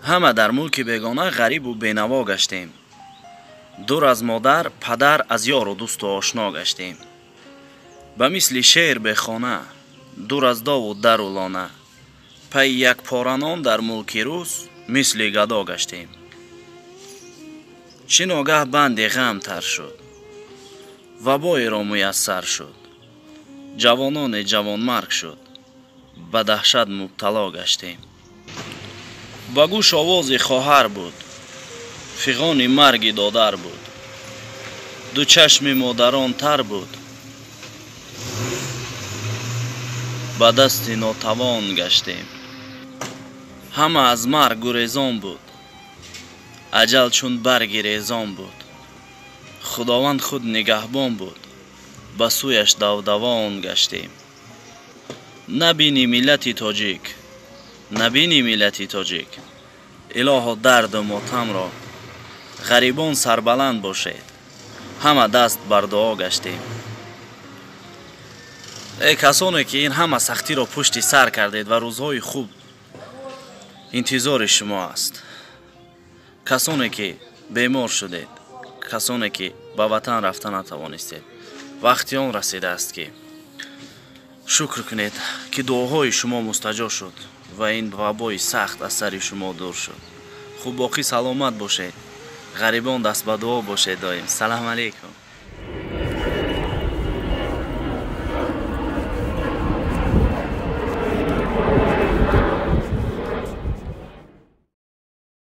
ҳама дар мулки бегона ғарибу бенаво гаштем. дур аз модар, падар, аз ёру дӯсту ошно гаштем. ба мисли шер бехона, дур аз дову дару лона, пай якпоранон дар мулки рӯз мисли гадо гаштем. чӣ ногаҳ банди ғам тар шуд, вабоеро муяссар шуд, ҷавононе ҷавонмарг шуд, ба даҳшат мубтало гаштем. ба гӯш овози хоҳар буд, фиғони марги додар буд, ду чашми модарон тар буд, ба дасти нотавон гаштем. ҳама аз марг гурезон буд, аҷал чун барги резон буд, худованд худ нигаҳбон буд, ба сӯяш давдавон гаштем. набини миллати тоҷик, набини миллати тоҷик, илоҳо дарду мотамро, ғарибон сарбаланд бошед, ҳама даст бар дуо гаштем. касоне ки ин ҳама сахтиро пушти сар кардед ва рӯзҳои хуб интизори шумо аст. касоне ки бемор шудед, касоне ки ба ватан рафта натавонистед, вақти он расидааст ки шукр кунед ки дуоҳои шумо мустаҷоб шуд ва ин вабои сахт аз сари шумо дур шуд. хуб боқӣ саломат бошед. ғарибон даст ба дуо бошед доим. салом алейкум.